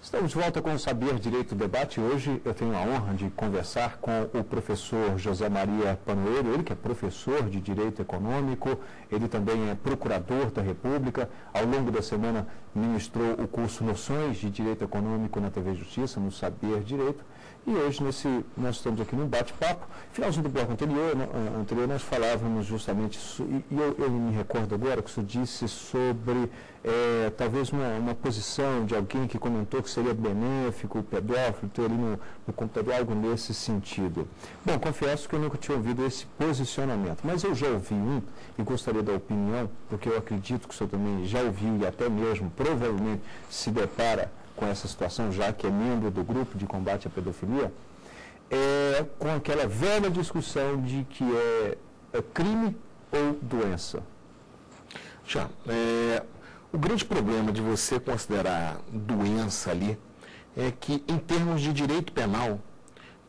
Estamos de volta com o Saber Direito Debate. Hoje eu tenho a honra de conversar com o professor José Maria Panoeiro, ele que é professor de Direito Econômico, ele também é procurador da República. Ao longo da semana ministrou o curso Noções de Direito Econômico na TV Justiça, no Saber Direito. E hoje nós estamos aqui num bate-papo. Finalzinho do bloco anterior nós falávamos justamente, eu me recordo agora que o senhor disse sobre talvez uma posição de alguém que comentou que seria benéfico, o pedófilo, ter ali no computador algo nesse sentido. Bom, confesso que eu nunca tinha ouvido esse posicionamento, mas eu já ouvi um e gostaria da opinião, porque eu acredito que o senhor também já ouviu e até mesmo provavelmente se depara com essa situação, já que é membro do grupo de combate à pedofilia, com aquela velha discussão de que é crime ou doença. O grande problema de você considerar doença ali é que, em termos de direito penal,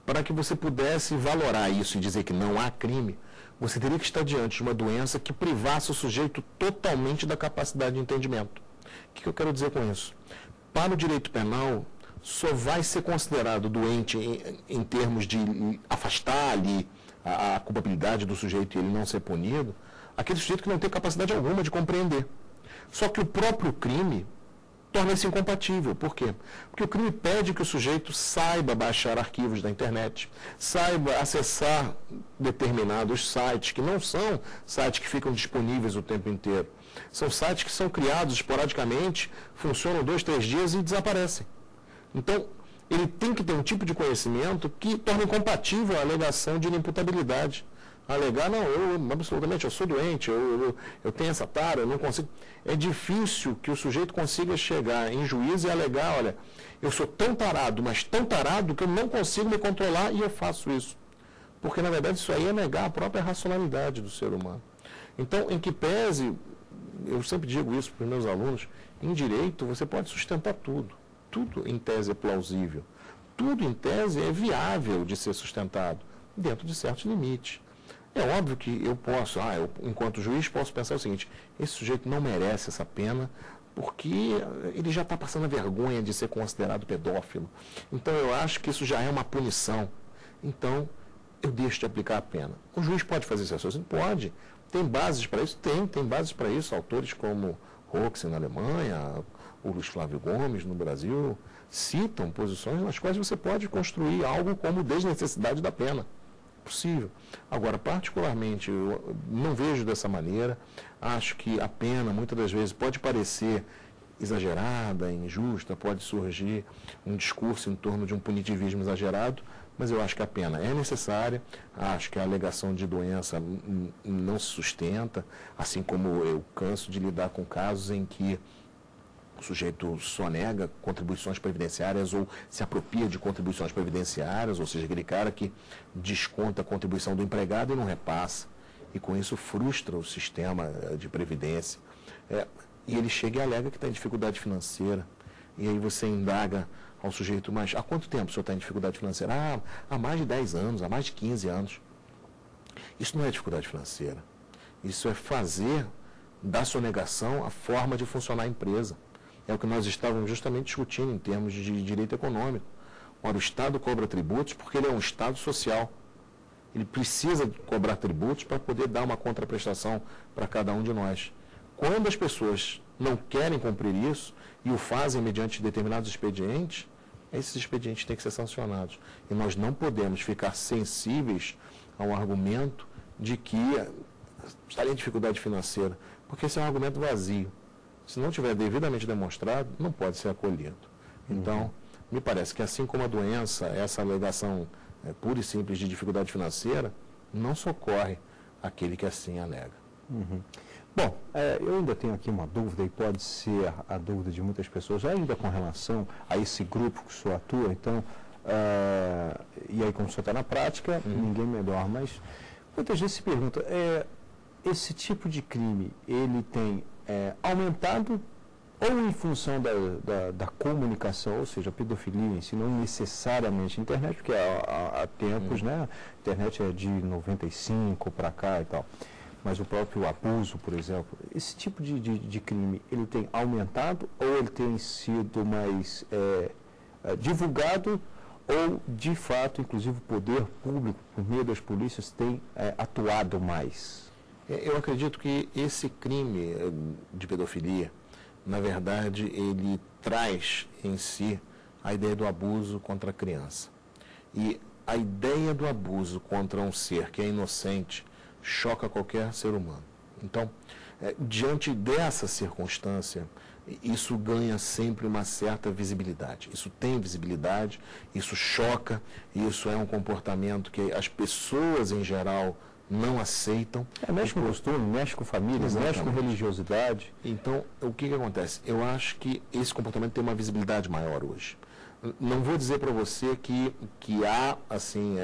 para que você pudesse valorar isso e dizer que não há crime, você teria que estar diante de uma doença que privasse o sujeito totalmente da capacidade de entendimento. O que eu quero dizer com isso? Para o direito penal, só vai ser considerado doente em termos de afastar ali a culpabilidade do sujeito e ele não ser punido, aquele sujeito que não tem capacidade alguma de compreender. Só que o próprio crime torna-se incompatível. Por quê? Porque o crime pede que o sujeito saiba baixar arquivos da internet, saiba acessar determinados sites, que não são sites que ficam disponíveis o tempo inteiro. São sites que são criados esporadicamente, funcionam 2, 3 dias e desaparecem. Então, ele tem que ter um tipo de conhecimento que torne incompatível a alegação de inimputabilidade. Alegar, não, eu sou doente, eu tenho essa tara, eu não consigo. É difícil que o sujeito consiga chegar em juízo e alegar, olha, eu sou tão tarado, mas tão tarado que eu não consigo me controlar e eu faço isso. Porque, na verdade, isso aí é negar a própria racionalidade do ser humano. Então, em que pese, eu sempre digo isso para os meus alunos, em direito você pode sustentar tudo. Tudo em tese é plausível. Tudo em tese é viável de ser sustentado, dentro de certos limites. É óbvio que eu posso, eu, enquanto juiz, posso pensar o seguinte, esse sujeito não merece essa pena porque ele já está passando a vergonha de ser considerado pedófilo. Então, eu acho que isso já é uma punição. Então, eu deixo de aplicar a pena. O juiz pode fazer esse raciocínio? Pode. Tem bases para isso? Tem bases para isso. Autores como Roxen na Alemanha, o Luiz Flávio Gomes no Brasil, citam posições nas quais você pode construir algo como desnecessidade da pena. Possível. Agora, particularmente, eu não vejo dessa maneira. Acho que a pena, muitas das vezes, pode parecer exagerada, injusta, pode surgir um discurso em torno de um punitivismo exagerado, mas eu acho que a pena é necessária, acho que a alegação de doença não se sustenta, assim como eu canso de lidar com casos em que o sujeito sonega contribuições previdenciárias ou se apropria de contribuições previdenciárias, ou seja, aquele cara que desconta a contribuição do empregado e não repassa, e com isso frustra o sistema de previdência. E ele chega e alega que está em dificuldade financeira, e aí você indaga ao sujeito, mas há quanto tempo o senhor está em dificuldade financeira? Há mais de 10 anos, há mais de 15 anos. Isso não é dificuldade financeira. Isso é fazer da sonegação a forma de funcionar a empresa. É o que nós estávamos justamente discutindo em termos de direito econômico. Ora, o Estado cobra tributos porque ele é um Estado social. Ele precisa cobrar tributos para poder dar uma contraprestação para cada um de nós. Quando as pessoas não querem cumprir isso e o fazem mediante determinados expedientes, esses expedientes têm que ser sancionados. E nós não podemos ficar sensíveis ao argumento de que estaria em dificuldade financeira, porque esse é um argumento vazio. Se não tiver devidamente demonstrado, não pode ser acolhido. Então, me parece que assim como a doença, essa alegação pura e simples de dificuldade financeira, não socorre aquele que assim alega. Bom, eu ainda tenho aqui uma dúvida, e pode ser a dúvida de muitas pessoas, ainda com relação a esse grupo que o senhor atua, então, e aí como o senhor está na prática, ninguém melhor, mas muitas vezes se pergunta, esse tipo de crime, ele tem aumentado ou em função da comunicação, ou seja, a pedofilia em si, não necessariamente a internet, porque há tempos, né, a internet é de 95 para cá e tal, mas o próprio abuso, por exemplo, esse tipo de crime, ele tem aumentado ou ele tem sido mais divulgado ou, de fato, inclusive o poder público, por meio das polícias, tem atuado mais? Eu acredito que esse crime de pedofilia, na verdade, ele traz em si a ideia do abuso contra a criança. E a ideia do abuso contra um ser que é inocente choca qualquer ser humano. Então, diante dessa circunstância, isso ganha sempre uma certa visibilidade. Isso tem visibilidade, isso choca, isso é um comportamento que as pessoas em geral não aceitam. Mexe com costume, mexe com famílias, mexe com religiosidade. Então, o que acontece? Eu acho que esse comportamento tem uma visibilidade maior hoje. Não vou dizer para você que há, assim,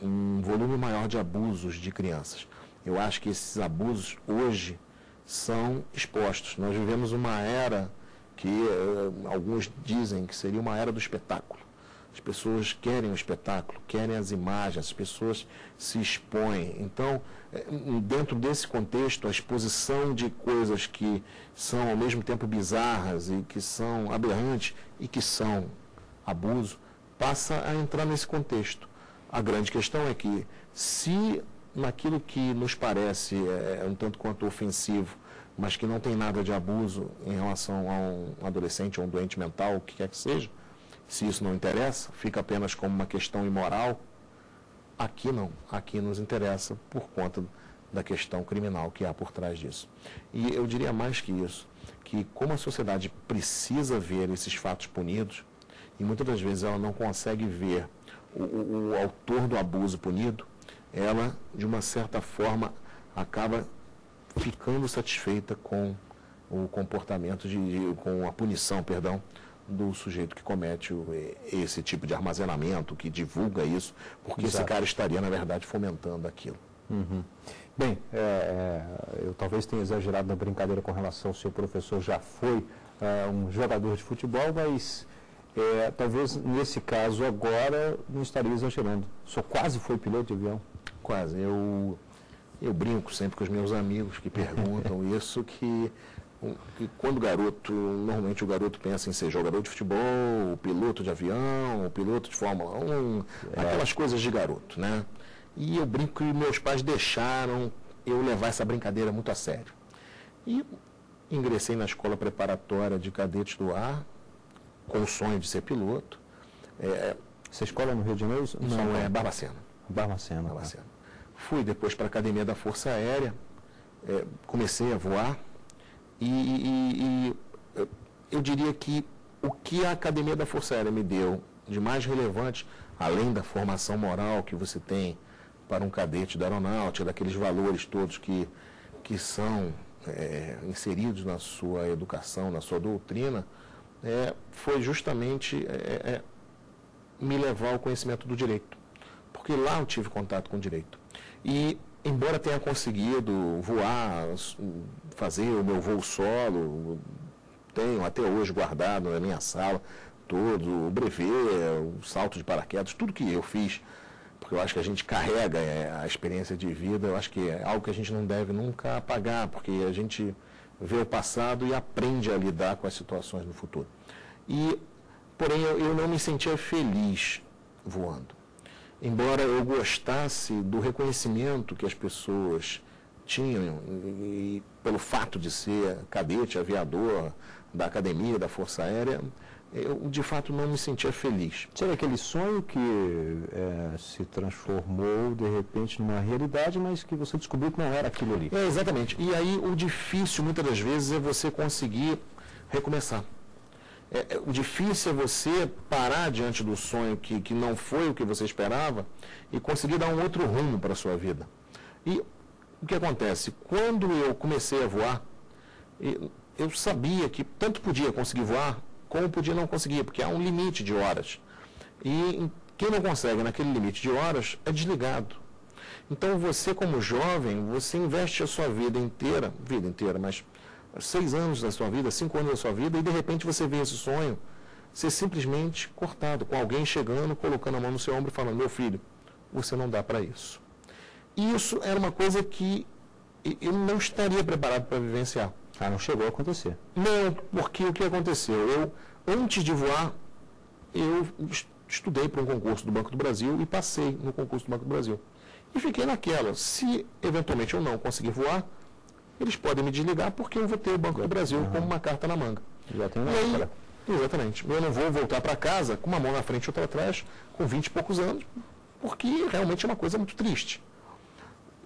um volume maior de abusos de crianças. Eu acho que esses abusos hoje são expostos. Nós vivemos uma era que alguns dizem que seria uma era do espetáculo. As pessoas querem o espetáculo, querem as imagens, as pessoas se expõem. Então, dentro desse contexto, a exposição de coisas que são ao mesmo tempo bizarras e que são aberrantes e que são abuso, passa a entrar nesse contexto. A grande questão é que, se naquilo que nos parece um tanto quanto ofensivo, mas que não tem nada de abuso em relação a um adolescente ou um doente mental, o que quer que seja, se isso não interessa, fica apenas como uma questão imoral, aqui não. Aqui nos interessa por conta da questão criminal que há por trás disso. E eu diria mais que isso, que como a sociedade precisa ver esses fatos punidos, e muitas das vezes ela não consegue ver o autor do abuso punido, ela, de uma certa forma, acaba ficando satisfeita com o comportamento, com a punição, do sujeito que comete esse tipo de armazenamento, que divulga isso, porque Exato. Esse cara estaria, na verdade, fomentando aquilo. Uhum. Bem, eu talvez tenha exagerado na brincadeira com relação ao seu professor já foi um jogador de futebol, mas talvez nesse caso agora não estaria exagerando. O senhor quase foi piloto de avião? Quase. Eu brinco sempre com os meus amigos que perguntam isso, que quando garoto, normalmente o garoto pensa em ser jogador de futebol, piloto de avião, piloto de Fórmula 1, aquelas coisas de garoto, né? E eu brinco que meus pais deixaram eu levar essa brincadeira muito a sério. E ingressei na escola preparatória de cadetes do ar, com o sonho de ser piloto. Essa escola é no Rio de Janeiro? Não, é Barbacena. Barbacena. Fui depois para a Academia da Força Aérea, comecei a voar. E eu diria que o que a Academia da Força Aérea me deu de mais relevante, além da formação moral que você tem para um cadete da aeronáutica, daqueles valores todos que são inseridos na sua educação, na sua doutrina, foi justamente me levar ao conhecimento do direito. Porque lá eu tive contato com o direito. E embora tenha conseguido voar, fazer o meu voo solo, tenho até hoje guardado na minha sala todo o brevet, o salto de paraquedas, tudo que eu fiz, porque eu acho que a gente carrega a experiência de vida, eu acho que é algo que a gente não deve nunca apagar, porque a gente vê o passado e aprende a lidar com as situações no futuro. Porém, eu não me sentia feliz voando. Embora eu gostasse do reconhecimento que as pessoas tinham, e pelo fato de ser cadete, aviador da Academia da Força Aérea, eu de fato não me sentia feliz. Seria aquele sonho que se transformou de repente numa realidade, mas que você descobriu que não era aquilo ali. Exatamente. E aí o difícil muitas das vezes é você conseguir recomeçar. O difícil é você parar diante do sonho que não foi o que você esperava e conseguir dar um outro rumo para a sua vida. E o que acontece? Quando eu comecei a voar, eu sabia que tanto podia conseguir voar, como podia não conseguir, porque há um limite de horas. E quem não consegue naquele limite de horas é desligado. Então você, como jovem, você investe a sua vida inteira, mas 6 anos da sua vida, 5 anos da sua vida, e de repente você vê esse sonho ser simplesmente cortado, com alguém chegando, colocando a mão no seu ombro e falando: meu filho, você não dá para isso. E isso era uma coisa que eu não estaria preparado para vivenciar. Não chegou a acontecer. Não, porque o que aconteceu? Antes de voar, eu estudei para um concurso do Banco do Brasil e passei no concurso do Banco do Brasil. E fiquei naquela, se eventualmente eu não conseguir voar, eles podem me desligar porque eu vou ter o Banco do Brasil como uma carta na manga. Já tem uma aí, exatamente. Eu não vou voltar para casa com uma mão na frente e outra atrás, com 20 e poucos anos, porque realmente é uma coisa muito triste.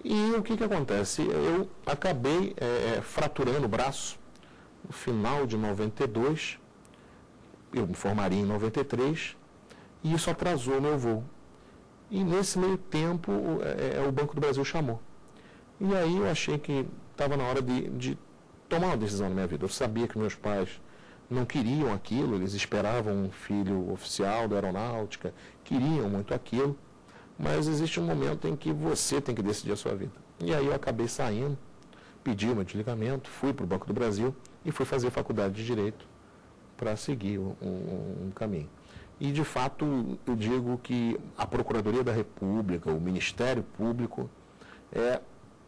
E o que acontece? Eu acabei fraturando o braço no final de 92, eu me formaria em 93, e isso atrasou o meu voo. E nesse meio tempo, o Banco do Brasil chamou. E aí eu achei que estava na hora de tomar uma decisão na minha vida. Eu sabia que meus pais não queriam aquilo, eles esperavam um filho oficial da aeronáutica, queriam muito aquilo, mas existe um momento em que você tem que decidir a sua vida. E aí eu acabei saindo, pedi o meu desligamento, fui para o Banco do Brasil e fui fazer faculdade de Direito para seguir um caminho. E, de fato, eu digo que a Procuradoria da República, o Ministério Público,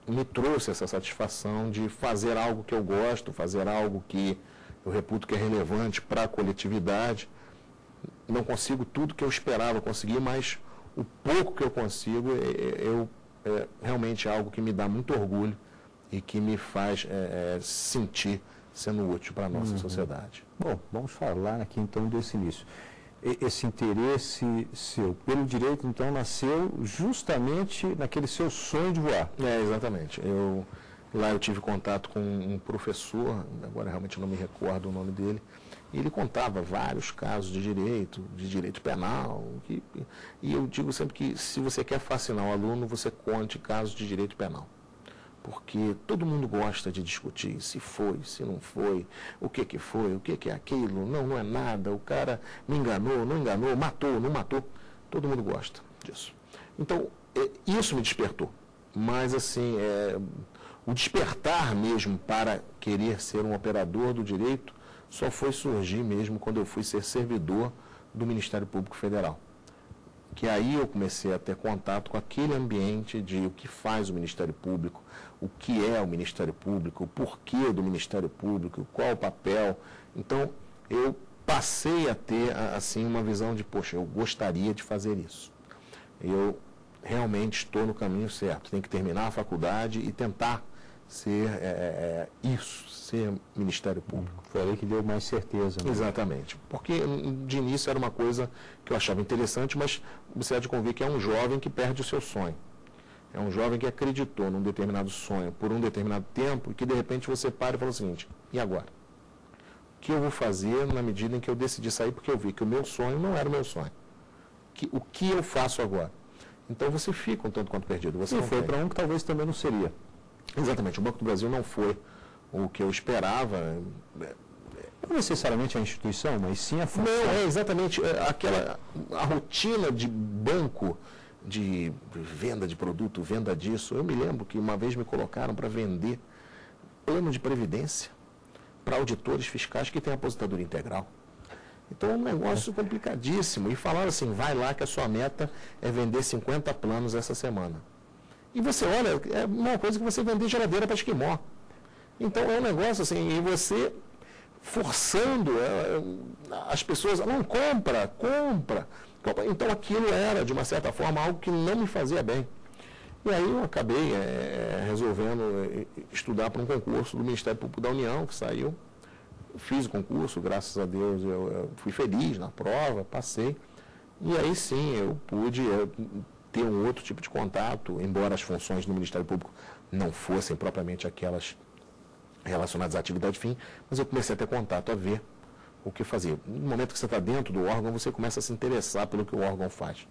me trouxe essa satisfação de fazer algo que eu gosto, fazer algo que eu reputo que é relevante para a coletividade. Não consigo tudo que eu esperava conseguir, mas o pouco que eu consigo, realmente é algo que me dá muito orgulho e que me faz sentir sendo útil para a nossa sociedade. Bom, vamos falar aqui então desse início. Esse interesse seu pelo direito, então, nasceu justamente naquele seu sonho de voar. Exatamente. Lá eu tive contato com um professor, agora realmente não me recordo o nome dele, e ele contava vários casos de direito penal, e eu digo sempre que se você quer fascinar o aluno, você conte casos de direito penal. Porque todo mundo gosta de discutir se foi, se não foi, o que foi, o que é aquilo, não é nada, o cara me enganou, não enganou, matou, não matou. Todo mundo gosta disso. Então, isso me despertou. Mas, assim, o despertar mesmo para querer ser um operador do direito só foi surgir mesmo quando eu fui ser servidor do Ministério Público Federal. Que aí eu comecei a ter contato com aquele ambiente de o que faz o Ministério Público, o que é o Ministério Público, o porquê do Ministério Público, qual o papel. Então, eu passei a ter, assim, uma visão de, poxa, eu gostaria de fazer isso. Eu realmente estou no caminho certo. Tenho que terminar a faculdade e tentar ser ser Ministério Público. Foi ali que deu mais certeza. Né? Exatamente. Porque de início era uma coisa que eu achava interessante, mas você há de convir que é um jovem que perde o seu sonho. É um jovem que acreditou num determinado sonho por um determinado tempo e que de repente você para e fala o seguinte, e agora? O que eu vou fazer na medida em que eu decidi sair porque eu vi que o meu sonho não era o meu sonho? O que eu faço agora? Então você fica um tanto quanto perdido. Você não foi para um que talvez também não seria. Exatamente. O Banco do Brasil não foi o que eu esperava. Não necessariamente a instituição, mas sim a função. Não, exatamente a rotina de banco, de venda de produto, venda disso. Eu me lembro que uma vez me colocaram para vender plano de previdência para auditores fiscais que têm aposentadoria integral. Então é um negócio complicadíssimo. E falaram assim, vai lá que a sua meta é vender 50 planos essa semana. E você olha, é uma coisa que você vender geladeira para esquimó. Então é um negócio assim, e você forçando as pessoas, não, compra. Então aquilo era, de uma certa forma, algo que não me fazia bem. E aí eu acabei resolvendo estudar para um concurso do Ministério Público da União, que saiu. Fiz o concurso, graças a Deus eu fui feliz na prova, passei. E aí sim eu pude ter um outro tipo de contato, embora as funções do Ministério Público não fossem propriamente aquelas relacionadas à atividade fim, mas eu comecei a ter contato, a ver o que fazer. No momento que você está dentro do órgão, você começa a se interessar pelo que o órgão faz.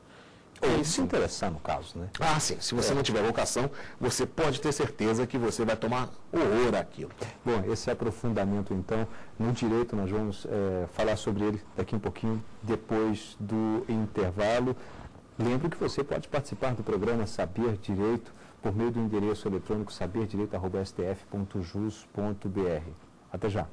Ou se interessar, no caso, né? Ah, sim. Se você não tiver vocação, você pode ter certeza que você vai tomar horror àquilo. Bom, esse aprofundamento, então, no direito, nós vamos falar sobre ele daqui um pouquinho, depois do intervalo. Lembro que você pode participar do programa Saber Direito por meio do endereço eletrônico saberdireito@stf.jus.br. Até já.